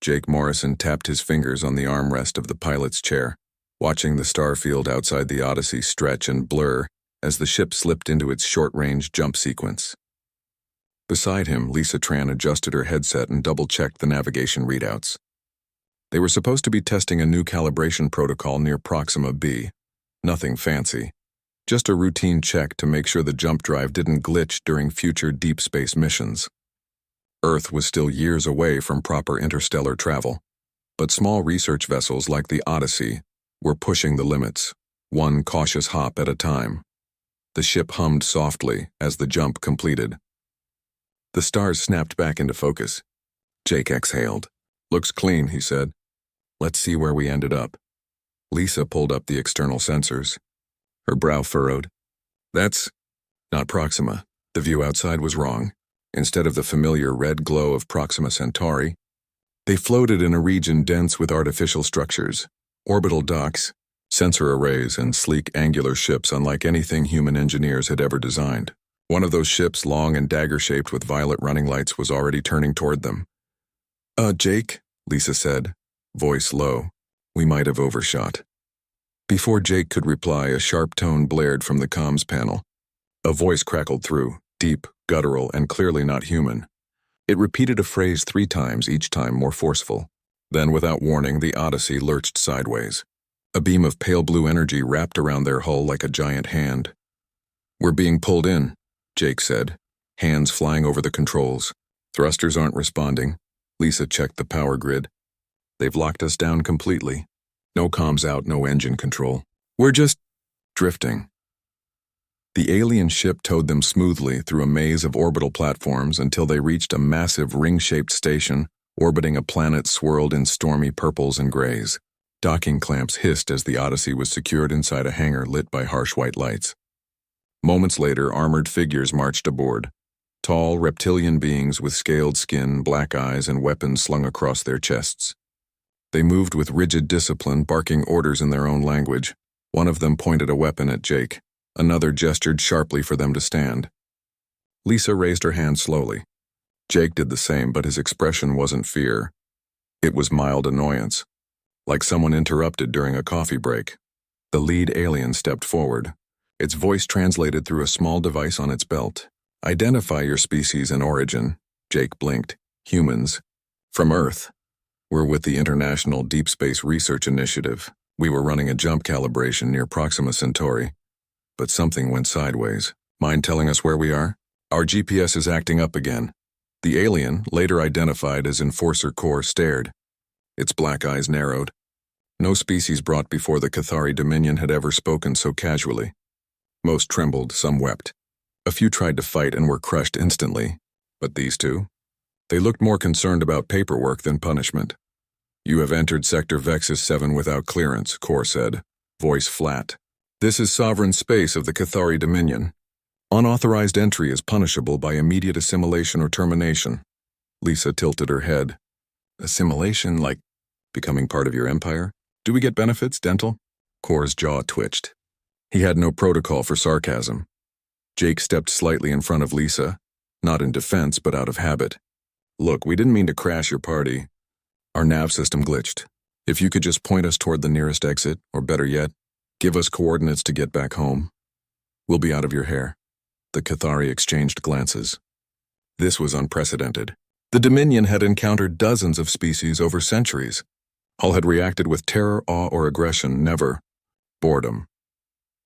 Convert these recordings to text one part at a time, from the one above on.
Jake Morrison tapped his fingers on the armrest of the pilot's chair, watching the star field outside the Odyssey stretch and blur as the ship slipped into its short-range jump sequence. Beside him, Lisa Tran adjusted her headset and double-checked the navigation readouts. They were supposed to be testing a new calibration protocol near Proxima b. Nothing fancy. Just a routine check to make sure the jump drive didn't glitch during future deep space missions. Earth was still years away from proper interstellar travel, but small research vessels like the Odyssey were pushing the limits, one cautious hop at a time. The ship hummed softly as the jump completed. The stars snapped back into focus. Jake exhaled. "Looks clean," he said. "Let's see where we ended up." Lisa pulled up the external sensors. Her brow furrowed. "That's not Proxima." The view outside was wrong. Instead of the familiar red glow of Proxima Centauri, they floated in a region dense with artificial structures, orbital docks, sensor arrays, and sleek angular ships unlike anything human engineers had ever designed. One of those ships, long and dagger-shaped with violet running lights, was already turning toward them. Jake," Lisa said, voice low. "We might have overshot." Before Jake could reply, a sharp tone blared from the comms panel. A voice crackled through, deep, guttural, and clearly not human. It repeated a phrase 3 times, each time more forceful. Then, without warning, the Odyssey lurched sideways. A beam of pale blue energy wrapped around their hull like a giant hand. "We're being pulled in," Jake said, hands flying over the controls. "Thrusters aren't responding." Lisa checked the power grid. "They've locked us down completely. No comms out, no engine control. We're just drifting." The alien ship towed them smoothly through a maze of orbital platforms until they reached a massive ring-shaped station orbiting a planet swirled in stormy purples and grays. Docking clamps hissed as the Odyssey was secured inside a hangar lit by harsh white lights. Moments later, armored figures marched aboard. Tall, reptilian beings with scaled skin, black eyes, and weapons slung across their chests. They moved with rigid discipline, barking orders in their own language. One of them pointed a weapon at Jake. Another gestured sharply for them to stand. Lisa raised her hand slowly. Jake did the same, but his expression wasn't fear. It was mild annoyance, like someone interrupted during a coffee break. The lead alien stepped forward. Its voice translated through a small device on its belt. "Identify your species and origin." Jake blinked. "Humans. From Earth. We're with the International Deep Space Research Initiative. We were running a jump calibration near Proxima Centauri. But something went sideways. Mind telling us where we are? Our GPS is acting up again." The alien, later identified as Enforcer Core, stared. Its black eyes narrowed. No species brought before the Cathari Dominion had ever spoken so casually. Most trembled, some wept. A few tried to fight and were crushed instantly. But these two? They looked more concerned about paperwork than punishment. "You have entered Sector Vexus 7 without clearance," Core said, voice flat. "This is sovereign space of the Cathari Dominion. Unauthorized entry is punishable by immediate assimilation or termination." Lisa tilted her head. "Assimilation, like becoming part of your empire? Do we get benefits, dental?" Core's jaw twitched. He had no protocol for sarcasm. Jake stepped slightly in front of Lisa, not in defense but out of habit. "Look, we didn't mean to crash your party. Our nav system glitched. If you could just point us toward the nearest exit, or better yet, give us coordinates to get back home. We'll be out of your hair." The Cathari exchanged glances. This was unprecedented. The Dominion had encountered dozens of species over centuries. All had reacted with terror, awe, or aggression, never boredom.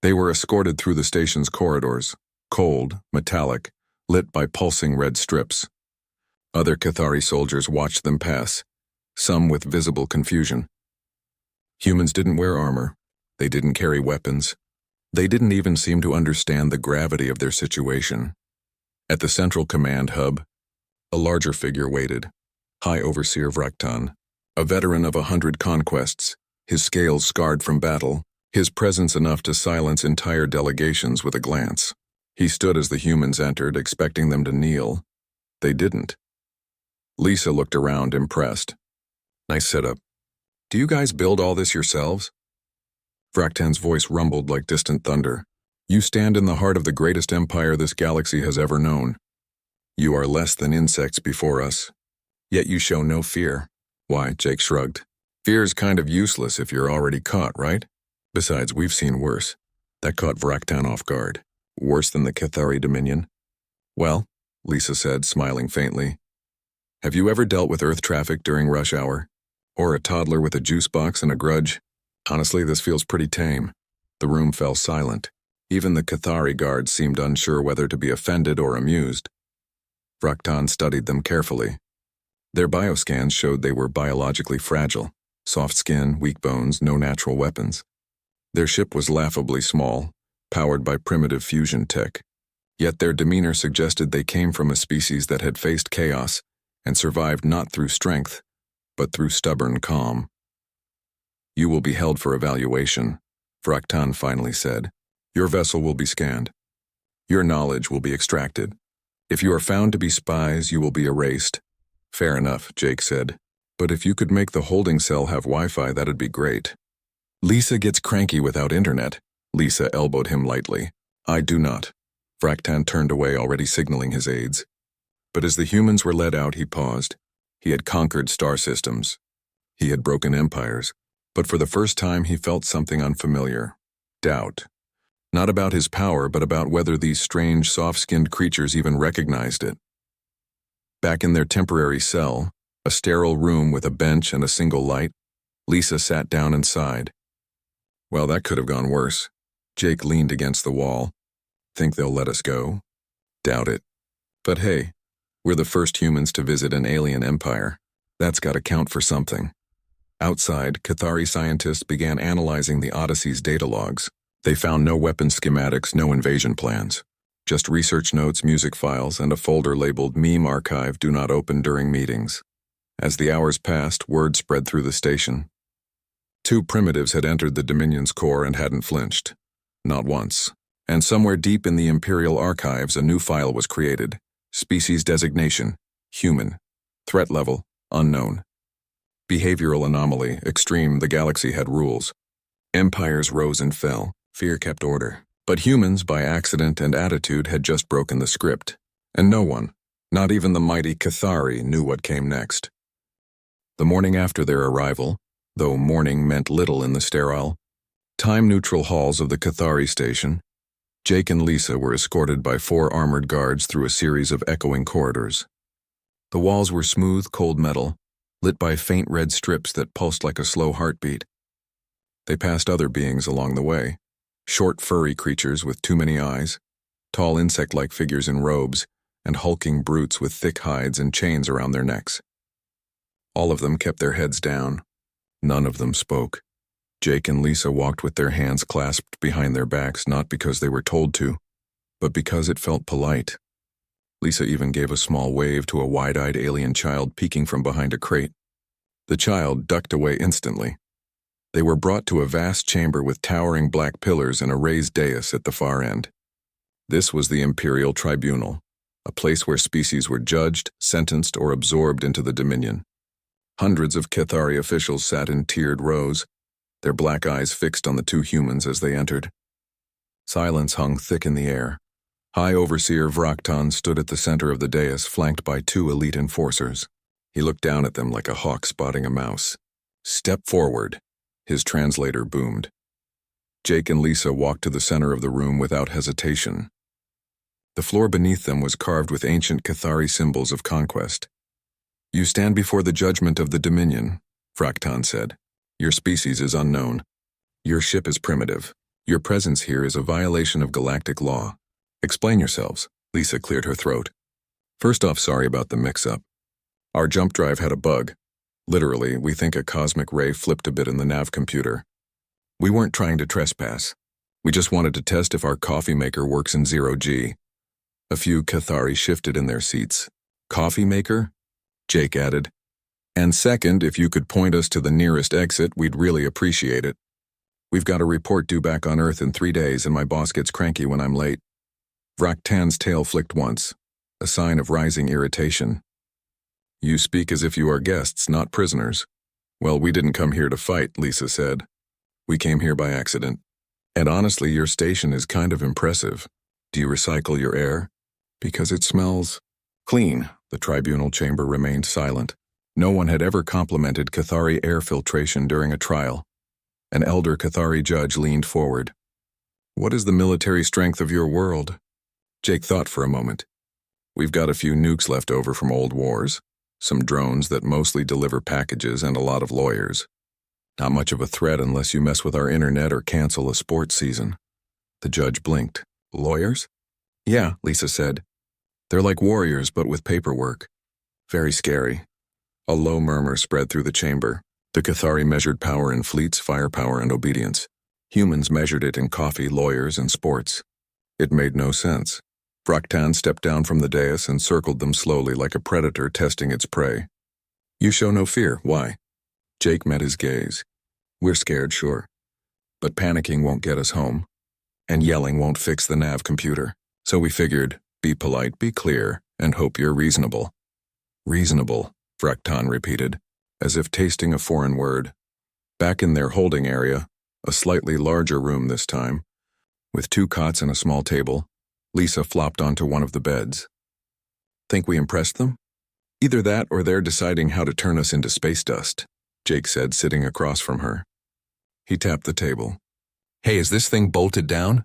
They were escorted through the station's corridors, cold, metallic, lit by pulsing red strips. Other Cathari soldiers watched them pass, some with visible confusion. Humans didn't wear armor. They didn't carry weapons. They didn't even seem to understand the gravity of their situation. At the central command hub, a larger figure waited. High Overseer Vraktan, a veteran of 100 conquests, his scales scarred from battle, his presence enough to silence entire delegations with a glance. He stood as the humans entered, expecting them to kneel. They didn't. Lisa looked around, impressed. "Nice setup. Do you guys build all this yourselves?" Vraktan's voice rumbled like distant thunder. "You stand in the heart of the greatest empire this galaxy has ever known. You are less than insects before us, yet you show no fear. Why, Jake shrugged. Fear's kind of useless if you're already caught, right? Besides, we've seen worse. That caught Vraktan off guard. Worse than the Cathari Dominion? Well, Lisa said, smiling faintly. Have you ever dealt with Earth traffic during rush hour? Or a toddler with a juice box and a grudge? Honestly, this feels pretty tame. The room fell silent. Even the Cathari guards seemed unsure whether to be offended or amused. Vraktan studied them carefully. Their bioscans showed they were biologically fragile. Soft skin, weak bones, no natural weapons. Their ship was laughably small, powered by primitive fusion tech. Yet their demeanor suggested they came from a species that had faced chaos and survived not through strength, but through stubborn calm. You will be held for evaluation, Vraktan finally said. Your vessel will be scanned. Your knowledge will be extracted. If you are found to be spies, you will be erased. Fair enough, Jake said. But if you could make the holding cell have Wi-Fi, that'd be great. Lisa gets cranky without internet. Lisa elbowed him lightly. I do not. Vraktan turned away, already signaling his aides. But as the humans were led out, he paused. He had conquered star systems. He had broken empires. But for the first time, he felt something unfamiliar. Doubt. Not about his power, but about whether these strange, soft-skinned creatures even recognized it. Back in their temporary cell, a sterile room with a bench and a single light, Lisa sat down and sighed. Well, that could have gone worse. Jake leaned against the wall. Think they'll let us go? Doubt it. But hey, we're the first humans to visit an alien empire. That's got to count for something. Outside, Cathari scientists began analyzing the Odyssey's data logs. They found no weapon schematics, no invasion plans. Just research notes, music files, and a folder labeled Meme Archive Do Not Open During Meetings. As the hours passed, word spread through the station. 2 primitives had entered the Dominion's core and hadn't flinched. Not once. And somewhere deep in the Imperial archives, a new file was created. Species designation, human. Threat level, unknown. Behavioral anomaly, extreme, the galaxy had rules. Empires rose and fell, fear kept order. But humans, by accident and attitude, had just broken the script. And no one, not even the mighty Cathari, knew what came next. The morning after their arrival, though morning meant little in the sterile, time-neutral halls of the Cathari station, Jake and Lisa were escorted by 4 armored guards through a series of echoing corridors. The walls were smooth, cold metal, lit by faint red strips that pulsed like a slow heartbeat. They passed other beings along the way, short furry creatures with too many eyes, tall insect-like figures in robes, and hulking brutes with thick hides and chains around their necks. All of them kept their heads down. None of them spoke. Jake and Lisa walked with their hands clasped behind their backs, not because they were told to, but because it felt polite. Lisa even gave a small wave to a wide-eyed alien child peeking from behind a crate. The child ducked away instantly. They were brought to a vast chamber with towering black pillars and a raised dais at the far end. This was the Imperial Tribunal, a place where species were judged, sentenced, or absorbed into the Dominion. Hundreds of Cathari officials sat in tiered rows, their black eyes fixed on the 2 humans as they entered. Silence hung thick in the air. High Overseer Vraktan stood at the center of the dais, flanked by 2 elite enforcers. He looked down at them like a hawk spotting a mouse. Step forward, his translator boomed. Jake and Lisa walked to the center of the room without hesitation. The floor beneath them was carved with ancient Cathari symbols of conquest. You stand before the judgment of the Dominion, Vraktan said. Your species is unknown. Your ship is primitive. Your presence here is a violation of galactic law. Explain yourselves. Lisa cleared her throat. First off, sorry about the mix-up. Our jump drive had a bug. Literally, we think a cosmic ray flipped a bit in the nav computer. We weren't trying to trespass. We just wanted to test if our coffee maker works in 0G. A few Cathari shifted in their seats. Coffee maker? Jake added. And second, if you could point us to the nearest exit, we'd really appreciate it. We've got a report due back on Earth in 3 days, and my boss gets cranky when I'm late. Vraktan's tail flicked once, a sign of rising irritation. You speak as if you are guests, not prisoners. Well, we didn't come here to fight, Lisa said. We came here by accident. And honestly, your station is kind of impressive. Do you recycle your air? Because it smells clean. The tribunal chamber remained silent. No one had ever complimented Cathari air filtration during a trial. An elder Cathari judge leaned forward. "What is the military strength of your world?" Jake thought for a moment. "We've got a few nukes left over from old wars, some drones that mostly deliver packages, and a lot of lawyers. Not much of a threat unless you mess with our internet or cancel a sports season." The judge blinked. "Lawyers?" "Yeah," Lisa said. "They're like warriors, but with paperwork. Very scary." A low murmur spread through the chamber. The Cathari measured power in fleets, firepower, and obedience. Humans measured it in coffee, lawyers, and sports. It made no sense. Vraktan stepped down from the dais and circled them slowly like a predator testing its prey. "You show no fear. Why?" Jake met his gaze. "We're scared, sure. But panicking won't get us home. And yelling won't fix the nav computer. So we figured, be polite, be clear, and hope you're reasonable." "Reasonable," Vraktan repeated, as if tasting a foreign word. Back in their holding area, a slightly larger room this time, with 2 cots and a small table, Lisa flopped onto one of the beds. "Think we impressed them?" "Either that or they're deciding how to turn us into space dust," Jake said, sitting across from her. He tapped the table. "Hey, is this thing bolted down?"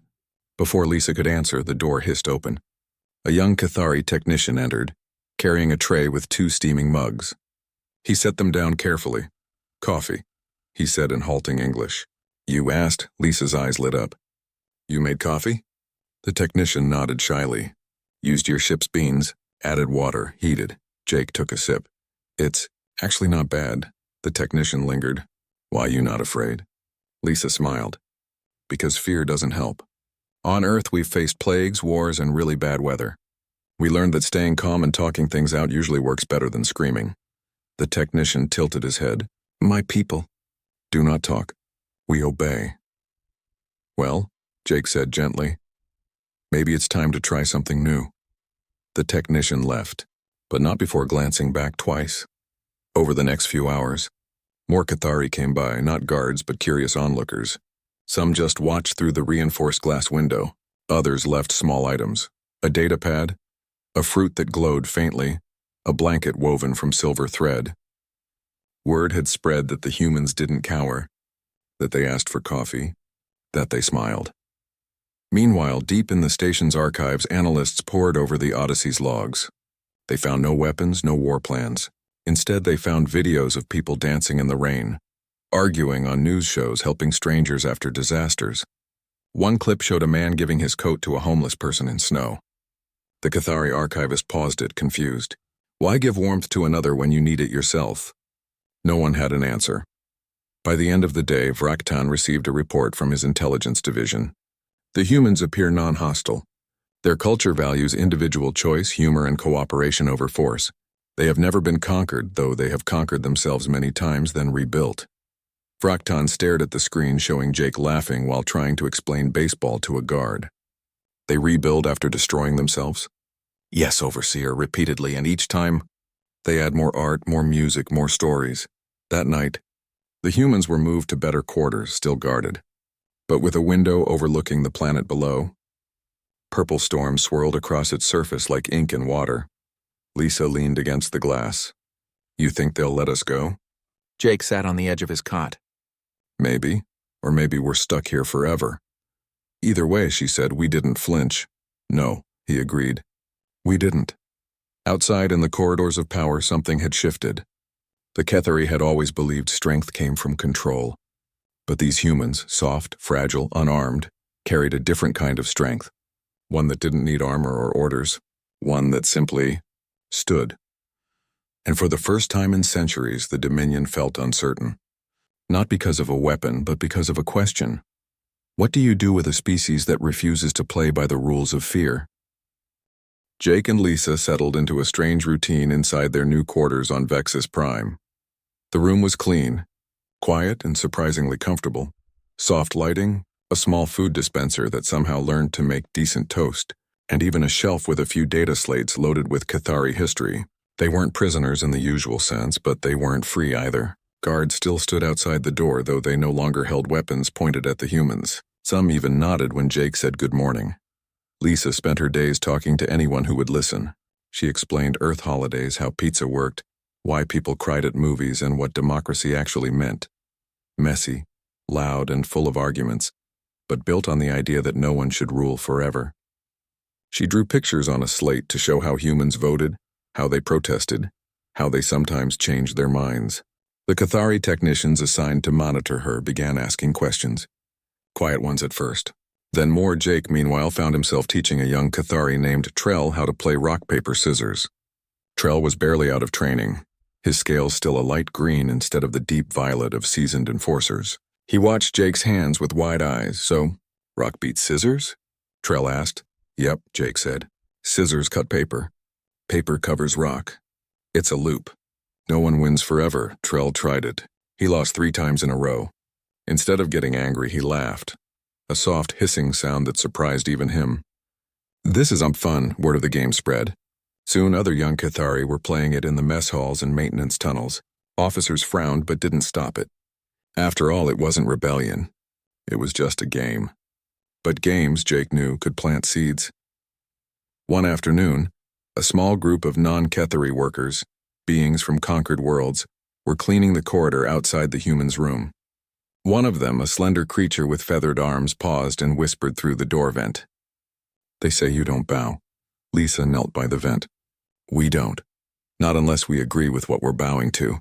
Before Lisa could answer, the door hissed open. A young Cathari technician entered, carrying a tray with 2 steaming mugs. He set them down carefully. "Coffee," he said in halting English. "You asked?" Lisa's eyes lit up. "You made coffee?" The technician nodded shyly. "Used your ship's beans, added water, heated." Jake took a sip. "It's actually not bad." The technician lingered. "Why you not afraid?" Lisa smiled. "Because fear doesn't help. On Earth we've faced plagues, wars, and really bad weather. We learned that staying calm and talking things out usually works better than screaming." The technician tilted his head. "My people do not talk. We obey." "Well," Jake said gently, "maybe it's time to try something new." The technician left, but not before glancing back twice. Over the next few hours, more Cathari came by, not guards but curious onlookers. Some just watched through the reinforced glass window. Others left small items: a data pad, a fruit that glowed faintly, a blanket woven from silver thread. Word had spread that the humans didn't cower, that they asked for coffee, that they smiled. Meanwhile, deep in the station's archives, analysts pored over the Odyssey's logs. They found no weapons, no war plans. Instead, they found videos of people dancing in the rain, arguing on news shows, helping strangers after disasters. One clip showed a man giving his coat to a homeless person in snow. The Cathari archivist paused it, confused. Why give warmth to another when you need it yourself? No one had an answer. By the end of the day, Vraktan received a report from his intelligence division. The humans appear non-hostile. Their culture values individual choice, humor, and cooperation over force. They have never been conquered, though they have conquered themselves many times, then rebuilt. Vraktan stared at the screen showing Jake laughing while trying to explain baseball to a guard. They rebuild after destroying themselves? Yes, Overseer, repeatedly, and each time, they add more art, more music, more stories. That night, the humans were moved to better quarters, still guarded. But with a window overlooking the planet below, purple storms swirled across its surface like ink in water. Lisa leaned against the glass. "You think they'll let us go?" Jake sat on the edge of his cot. "Maybe. Or maybe we're stuck here forever." "Either way," she said, "we didn't flinch." "No," he agreed. "We didn't." Outside in the corridors of power, something had shifted. The Cathari had always believed strength came from control. But these humans, soft, fragile, unarmed, carried a different kind of strength. One that didn't need armor or orders. One that simply stood. And for the first time in centuries, the Dominion felt uncertain. Not because of a weapon, but because of a question. What do you do with a species that refuses to play by the rules of fear? Jake and Lisa settled into a strange routine inside their new quarters on Vexus Prime. The room was clean, quiet and surprisingly comfortable. Soft lighting, a small food dispenser that somehow learned to make decent toast, and even a shelf with a few data slates loaded with Cathari history. They weren't prisoners in the usual sense, but they weren't free either. Guards still stood outside the door, though they no longer held weapons pointed at the humans. Some even nodded when Jake said good morning. Lisa spent her days talking to anyone who would listen. She explained Earth holidays, how pizza worked, why people cried at movies and what democracy actually meant. Messy, loud, and full of arguments, but built on the idea that no one should rule forever. She drew pictures on a slate to show how humans voted, how they protested, how they sometimes changed their minds. The Cathari technicians assigned to monitor her began asking questions. Quiet ones at first. Then more. Jake, meanwhile, found himself teaching a young Cathari named Trell how to play rock, paper, scissors. Trell was barely out of training, his scales still a light green instead of the deep violet of seasoned enforcers. He watched Jake's hands with wide eyes. So, rock beats scissors? Trell asked. Yep, Jake said. Scissors cut paper. Paper covers rock. It's a loop. No one wins forever. Trell tried it. He lost 3 times in a row. Instead of getting angry, he laughed. A soft hissing sound that surprised even him. This is fun, word of the game spread. Soon other young Cathari were playing it in the mess halls and maintenance tunnels. Officers frowned but didn't stop it. After all, it wasn't rebellion. It was just a game. But games, Jake knew, could plant seeds. One afternoon, a small group of non-Cathari workers, beings from conquered worlds, were cleaning the corridor outside the humans' room. One of them, a slender creature with feathered arms, paused and whispered through the door vent. They say you don't bow. Lisa knelt by the vent. We don't. Not unless we agree with what we're bowing to.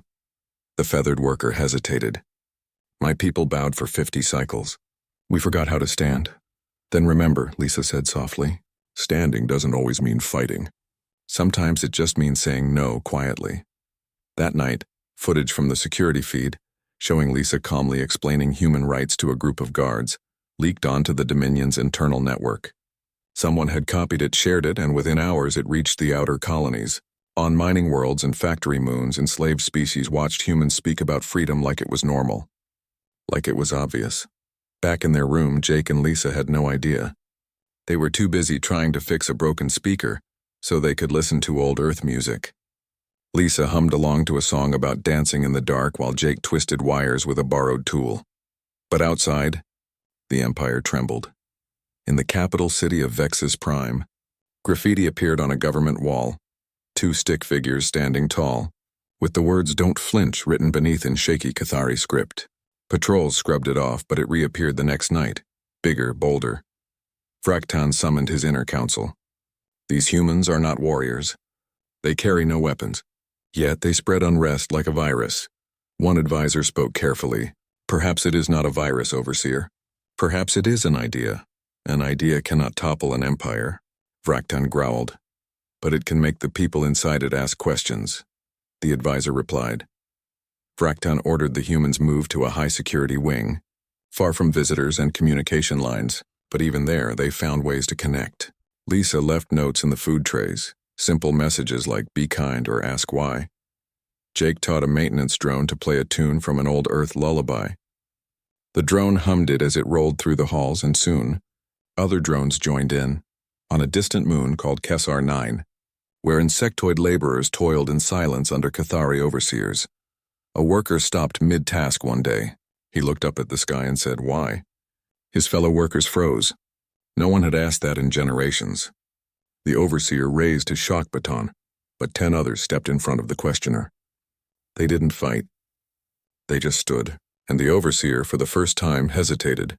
The feathered worker hesitated. My people bowed for 50 cycles. We forgot how to stand. Then remember, Lisa said softly, standing doesn't always mean fighting. Sometimes it just means saying no quietly. That night, footage from the security feed, showing Lisa calmly explaining human rights to a group of guards, leaked onto the Dominion's internal network. Someone had copied it, shared it, and within hours it reached the outer colonies. On mining worlds and factory moons, enslaved species watched humans speak about freedom like it was normal. Like it was obvious. Back in their room, Jake and Lisa had no idea. They were too busy trying to fix a broken speaker so they could listen to old Earth music. Lisa hummed along to a song about dancing in the dark while Jake twisted wires with a borrowed tool. But outside, the Empire trembled. In the capital city of Vexus Prime, graffiti appeared on a government wall, 2 stick figures standing tall, with the words "Don't Flinch" written beneath in shaky Cathari script. Patrols scrubbed it off, but it reappeared the next night, bigger, bolder. Fraktan summoned his inner council. These humans are not warriors. They carry no weapons. Yet they spread unrest like a virus. One advisor spoke carefully. Perhaps it is not a virus, Overseer. Perhaps it is an idea. An idea cannot topple an empire, Fraktan growled. But it can make the people inside it ask questions, the advisor replied. Fraktan ordered the humans move to a high-security wing, far from visitors and communication lines, but even there they found ways to connect. Lisa left notes in the food trays, simple messages like "Be kind" or "Ask why." Jake taught a maintenance drone to play a tune from an old Earth lullaby. The drone hummed it as it rolled through the halls, and soon, other drones joined in, on a distant moon called Kessar 9, where insectoid laborers toiled in silence under Cathari overseers. A worker stopped mid-task one day. He looked up at the sky and said, "Why?" His fellow workers froze. No one had asked that in generations. The overseer raised his shock baton, but 10 others stepped in front of the questioner. They didn't fight. They just stood, and the overseer, for the first time, hesitated.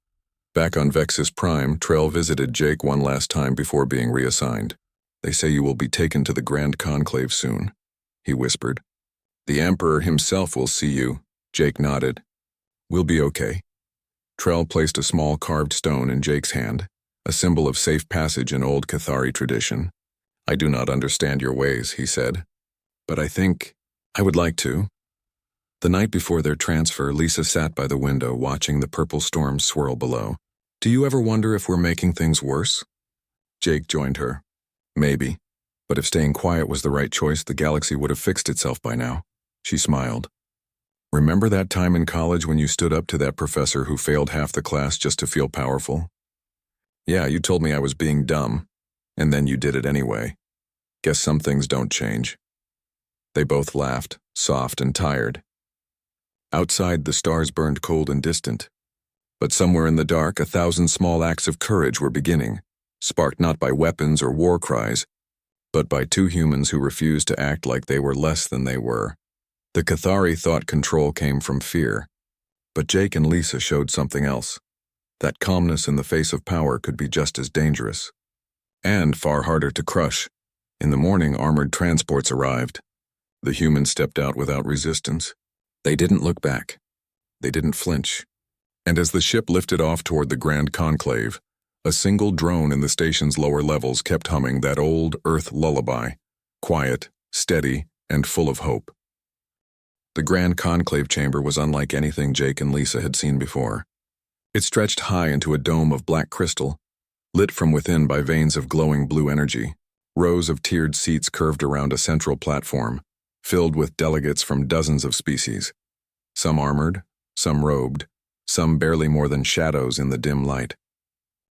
Back on Vexus Prime, Trell visited Jake one last time before being reassigned. They say you will be taken to the Grand Conclave soon, he whispered. The Emperor himself will see you, Jake nodded. We'll be okay. Trell placed a small carved stone in Jake's hand, a symbol of safe passage in old Cathari tradition. I do not understand your ways, he said. But I think I would like to. The night before their transfer, Lisa sat by the window watching the purple storm swirl below. Do you ever wonder if we're making things worse? Jake joined her. Maybe. But if staying quiet was the right choice, the galaxy would have fixed itself by now. She smiled. Remember that time in college when you stood up to that professor who failed half the class just to feel powerful? Yeah, you told me I was being dumb, and then you did it anyway. Guess some things don't change. They both laughed, soft and tired. Outside, the stars burned cold and distant. But somewhere in the dark, 1,000 small acts of courage were beginning, sparked not by weapons or war cries, but by 2 humans who refused to act like they were less than they were. The Cathari thought control came from fear, but Jake and Lisa showed something else. That calmness in the face of power could be just as dangerous. And far harder to crush. In the morning, armored transports arrived. The humans stepped out without resistance. They didn't look back. They didn't flinch. And as the ship lifted off toward the Grand Conclave, a single drone in the station's lower levels kept humming that old Earth lullaby, quiet, steady, and full of hope. The Grand Conclave chamber was unlike anything Jake and Lisa had seen before. It stretched high into a dome of black crystal, lit from within by veins of glowing blue energy. Rows of tiered seats curved around a central platform, filled with delegates from dozens of species. Some armored, some robed, some barely more than shadows in the dim light.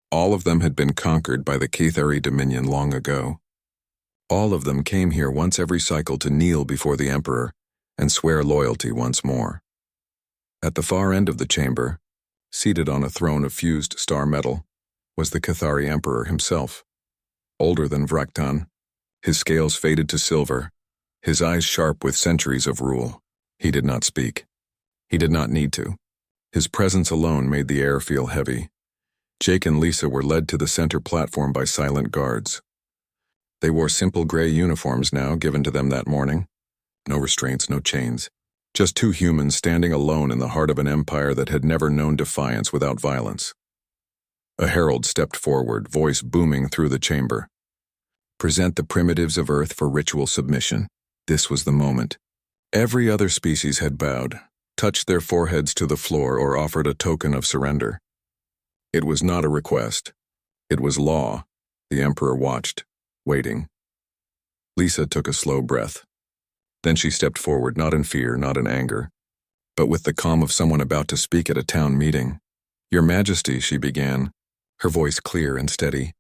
All of them had been conquered by the Cathari Dominion long ago. All of them came here once every cycle to kneel before the Emperor and swear loyalty once more. At the far end of the chamber, seated on a throne of fused star metal, was the Cathari Emperor himself. Older than Vraktan, his scales faded to silver, his eyes sharp with centuries of rule. He did not speak. He did not need to. His presence alone made the air feel heavy. Jake and Lisa were led to the center platform by silent guards. They wore simple gray uniforms now, given to them that morning. No restraints, no chains. Just two humans standing alone in the heart of an empire that had never known defiance without violence. A herald stepped forward, voice booming through the chamber. Present the primitives of Earth for ritual submission. This was the moment. Every other species had bowed, touched their foreheads to the floor, or offered a token of surrender. It was not a request. It was law. The Emperor watched, waiting. Lisa took a slow breath. Then she stepped forward, not in fear, not in anger, but with the calm of someone about to speak at a town meeting. "Your Majesty," she began, her voice clear and steady.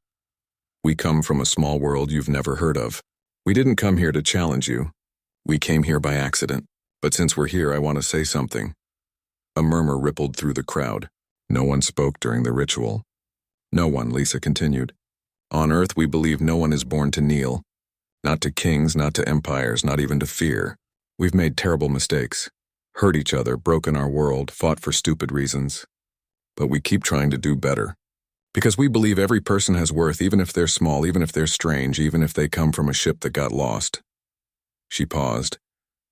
"We come from a small world you've never heard of. We didn't come here to challenge you. We came here by accident. But since we're here, I want to say something." A murmur rippled through the crowd. No one spoke during the ritual. "No one," Lisa continued. "On Earth, we believe no one is born to kneel. Not to kings, not to empires, not even to fear. We've made terrible mistakes, hurt each other, broken our world, fought for stupid reasons. But we keep trying to do better. Because we believe every person has worth, even if they're small, even if they're strange, even if they come from a ship that got lost." She paused,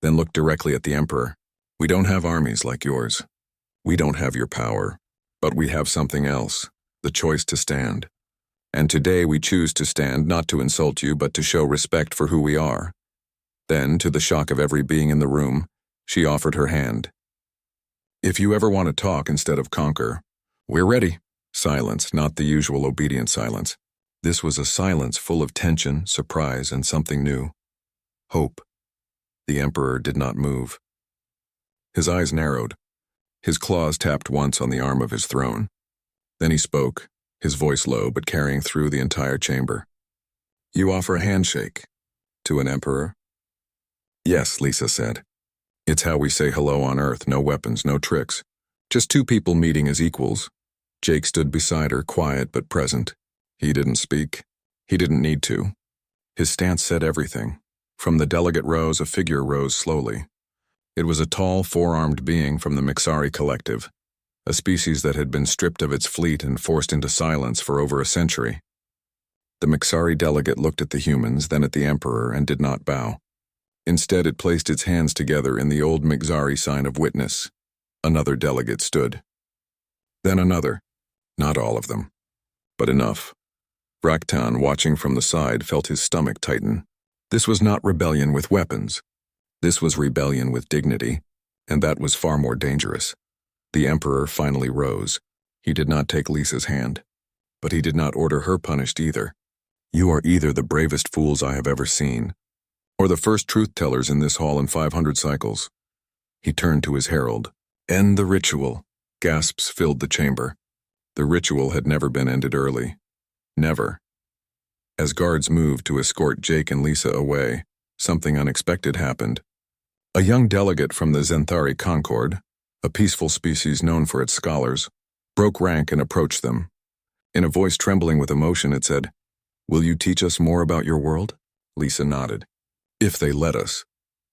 then looked directly at the Emperor. "We don't have armies like yours. We don't have your power. But we have something else, the choice to stand. And today we choose to stand, not to insult you, but to show respect for who we are." Then, to the shock of every being in the room, she offered her hand. "If you ever want to talk instead of conquer, we're ready." Silence, not the usual obedient silence. This was a silence full of tension, surprise, and something new. Hope. The Emperor did not move. His eyes narrowed. His claws tapped once on the arm of his throne. Then he spoke, his voice low but carrying through the entire chamber. "You offer a handshake to an emperor?" "Yes," Lisa said. "It's how we say hello on Earth, no weapons, no tricks. Just two people meeting as equals." Jake stood beside her, quiet but present. He didn't speak. He didn't need to. His stance said everything. From the delegate rows, a figure rose slowly. It was a tall, four-armed being from the Mixari Collective, a species that had been stripped of its fleet and forced into silence for over a century. The Mixari delegate looked at the humans, then at the Emperor, and did not bow. Instead, it placed its hands together in the old Mixari sign of witness. Another delegate stood. Then another. Not all of them, but enough. Vraktan, watching from the side, felt his stomach tighten. This was not rebellion with weapons. This was rebellion with dignity, and that was far more dangerous. The Emperor finally rose. He did not take Lisa's hand, but he did not order her punished either. "You are either the bravest fools I have ever seen, or the first truth-tellers in this hall in 500 cycles." He turned to his herald. "End the ritual." Gasps filled the chamber. The ritual had never been ended early. Never. As guards moved to escort Jake and Lisa away, something unexpected happened. A young delegate from the Zenthari Concord, a peaceful species known for its scholars, broke rank and approached them. In a voice trembling with emotion, it said, "Will you teach us more about your world?" Lisa nodded. "If they let us."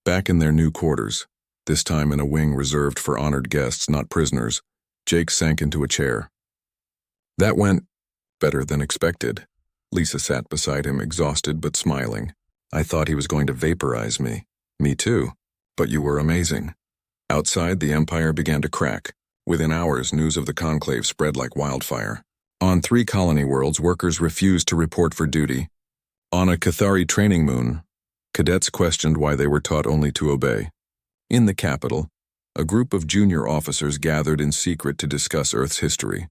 Back in their new quarters, This time in a wing reserved for honored guests, not prisoners. Jake sank into a chair. That went better than expected. Lisa sat beside him, exhausted but smiling. I thought he was going to vaporize me. Me too. But you were amazing. Outside, the Empire began to crack. Within hours, news of the conclave spread like wildfire. On 3 colony worlds, workers refused to report for duty. On a Cathari training moon, cadets questioned why they were taught only to obey. In the capital, a group of junior officers gathered in secret to discuss Earth's history.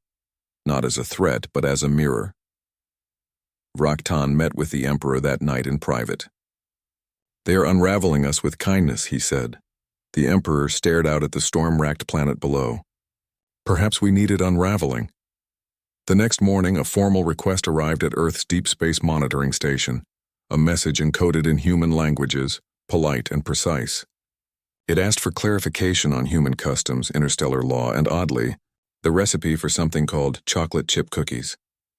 Not as a threat, but as a mirror. Raktan met with the Emperor that night in private. They are unraveling us with kindness, he said. The Emperor stared out at the storm-racked planet below. Perhaps we needed unraveling. The next morning, a formal request arrived at Earth's Deep Space Monitoring Station, a message encoded in human languages, polite and precise. It asked for clarification on human customs, interstellar law, and oddly, the recipe for something called chocolate chip cookies.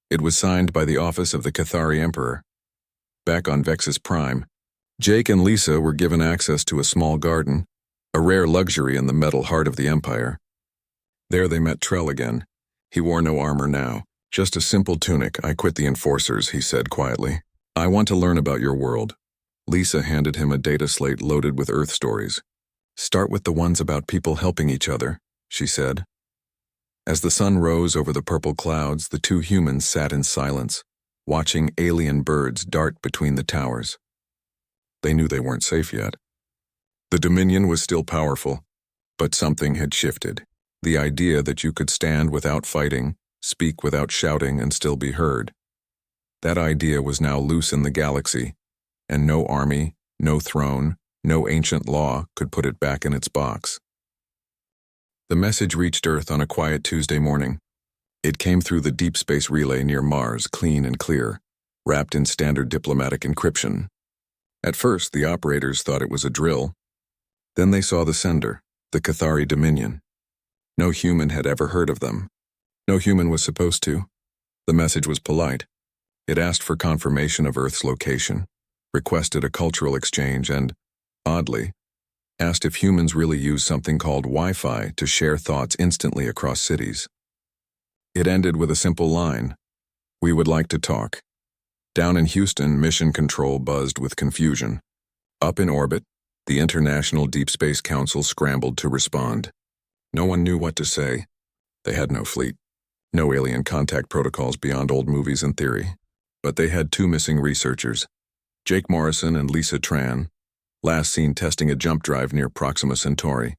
It was signed by the office of the Cathari Emperor. Back on Vexus Prime, Jake and Lisa were given access to a small garden, a rare luxury in the metal heart of the Empire. There they met Trell again. He wore no armor now, just a simple tunic. I quit the Enforcers, he said quietly. I want to learn about your world. Lisa handed him a data slate loaded with Earth stories. Start with the ones about people helping each other, she said. As the sun rose over the purple clouds, the 2 humans sat in silence, watching alien birds dart between the towers. They knew they weren't safe yet. The Dominion was still powerful, but something had shifted. The idea that you could stand without fighting, speak without shouting, and still be heard. That idea was now loose in the galaxy, and no army, no throne, no ancient law could put it back in its box. The message reached Earth on a quiet Tuesday morning. It came through the deep space relay near Mars, clean and clear, wrapped in standard diplomatic encryption. At first, the operators thought it was a drill. Then they saw the sender, the Cathari Dominion. No human had ever heard of them. No human was supposed to. The message was polite. It asked for confirmation of Earth's location, requested a cultural exchange, and, oddly, asked if humans really use something called Wi-Fi to share thoughts instantly across cities. It ended with a simple line, "We would like to talk." Down in Houston, Mission Control buzzed with confusion. Up in orbit, the International Deep Space Council scrambled to respond. No one knew what to say. They had no fleet, no alien contact protocols beyond old movies and theory. But they had 2 missing researchers, Jake Morrison and Lisa Tran, last seen testing a jump drive near Proxima Centauri.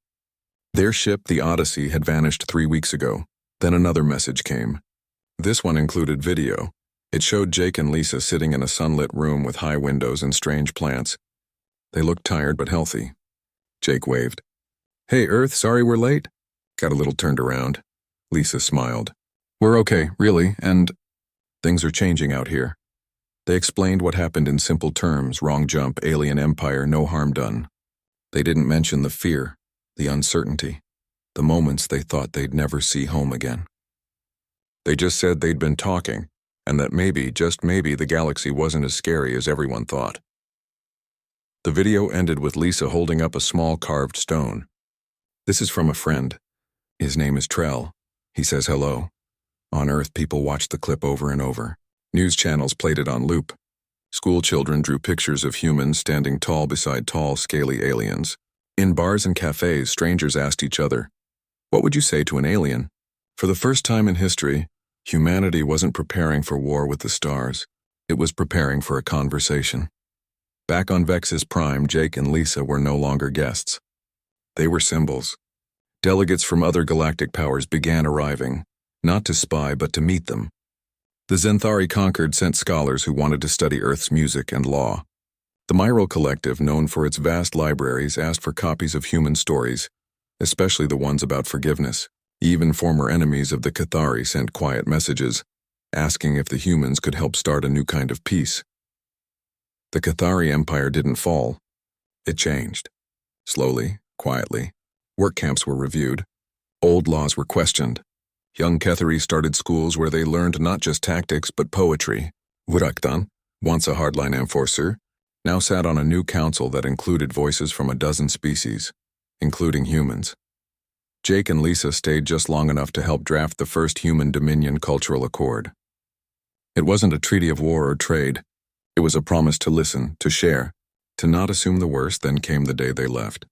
Their ship, the Odyssey, had vanished 3 weeks ago. Then another message came. This one included video. It showed Jake and Lisa sitting in a sunlit room with high windows and strange plants. They looked tired but healthy. Jake waved. "Hey, Earth, sorry we're late." Got a little turned around. Lisa smiled. "We're okay, really, and things are changing out here." They explained what happened in simple terms: wrong jump, alien empire, no harm done. They didn't mention the fear, the uncertainty, the moments they thought they'd never see home again. They just said they'd been talking, and that maybe, just maybe, the galaxy wasn't as scary as everyone thought. The video ended with Lisa holding up a small carved stone. "This is from a friend. His name is Trell. He says hello." On Earth, people watched the clip over and over. News channels played it on loop. School children drew pictures of humans standing tall beside tall, scaly aliens. In bars and cafes, strangers asked each other, "What would you say to an alien?" For the first time in history, humanity wasn't preparing for war with the stars. It was preparing for a conversation. Back on Vexus Prime, Jake and Lisa were no longer guests. They were symbols. Delegates from other galactic powers began arriving, not to spy but to meet them. The Zenthari Conquered sent scholars who wanted to study Earth's music and law. The Myral Collective, known for its vast libraries, asked for copies of human stories, especially the ones about forgiveness. Even former enemies of the Cathari sent quiet messages, asking if the humans could help start a new kind of peace. The Cathari Empire didn't fall. It changed. Slowly, quietly. Work camps were reviewed. Old laws were questioned. Young Cathari started schools where they learned not just tactics but poetry. Vuraktan, once a hardline enforcer, now sat on a new council that included voices from a dozen species. including humans. Jake and Lisa stayed just long enough to help draft the first Human Dominion Cultural Accord. It wasn't a treaty of war or trade. It was a promise to listen, to share, to not assume the worst. Then came the day they left.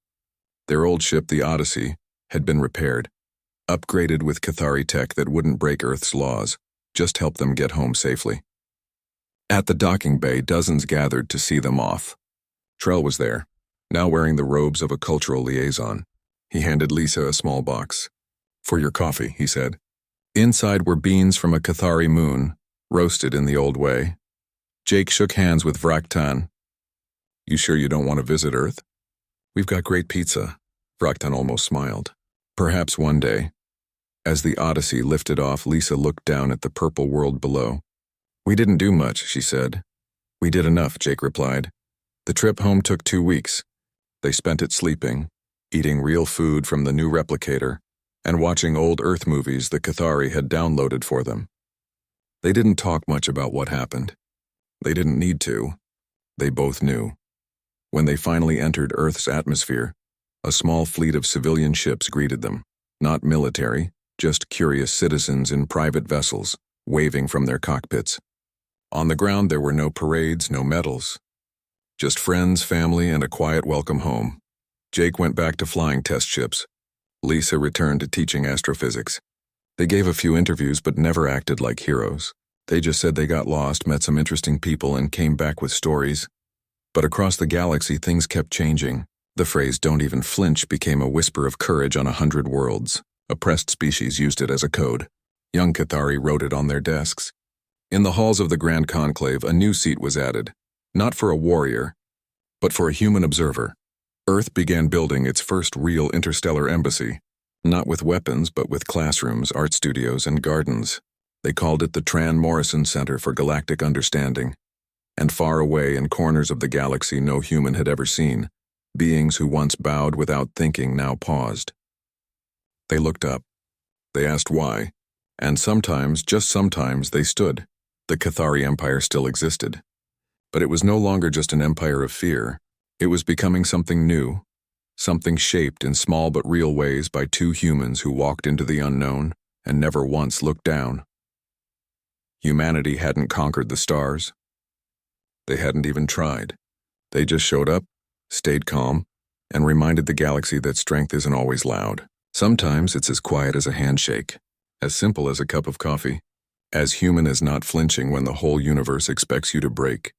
Their old ship, the Odyssey, had been repaired, upgraded with Cathari tech that wouldn't break Earth's laws, just help them get home safely. At the docking bay, dozens gathered to see them off. Trell was there, now wearing the robes of a cultural liaison. He handed Lisa a small box. "For your coffee," he said. Inside were beans from a Cathari moon, roasted in the old way. Jake shook hands with Vraktan. "You sure you don't want to visit Earth? We've got great pizza." Vraktan almost smiled. "Perhaps one day." As the Odyssey lifted off, Lisa looked down at the purple world below. "We didn't do much," she said. "We did enough," Jake replied. "The trip home took 2 weeks. They spent it sleeping, eating real food from the new replicator, and watching old Earth movies the Cathari had downloaded for them. They didn't talk much about what happened. They didn't need to. They both knew. When they finally entered Earth's atmosphere, a small fleet of civilian ships greeted them. Not military, just curious citizens in private vessels, waving from their cockpits. On the ground there were no parades, no medals. Just friends, family, and a quiet welcome home. Jake went back to flying test ships. Lisa returned to teaching astrophysics. They gave a few interviews but never acted like heroes. They just said they got lost, met some interesting people, and came back with stories. But across the galaxy, things kept changing. The phrase "don't even flinch" became a whisper of courage on 100 worlds. Oppressed species used it as a code. Young Cathari wrote it on their desks. In the halls of the Grand Conclave, a new seat was added. Not for a warrior, but for a human observer. Earth began building its first real interstellar embassy. Not with weapons, but with classrooms, art studios, and gardens. They called it the Tran Morrison Center for Galactic Understanding. And far away in corners of the galaxy no human had ever seen, beings who once bowed without thinking now paused. They looked up. They asked why. And sometimes, just sometimes, they stood. The Cathari Empire still existed. But it was no longer just an empire of fear. It was becoming something new, something shaped in small but real ways by 2 humans who walked into the unknown and never once looked down. Humanity hadn't conquered the stars. They hadn't even tried. They just showed up, stayed calm, and reminded the galaxy that strength isn't always loud. Sometimes it's as quiet as a handshake, as simple as a cup of coffee, as human as not flinching when the whole universe expects you to break.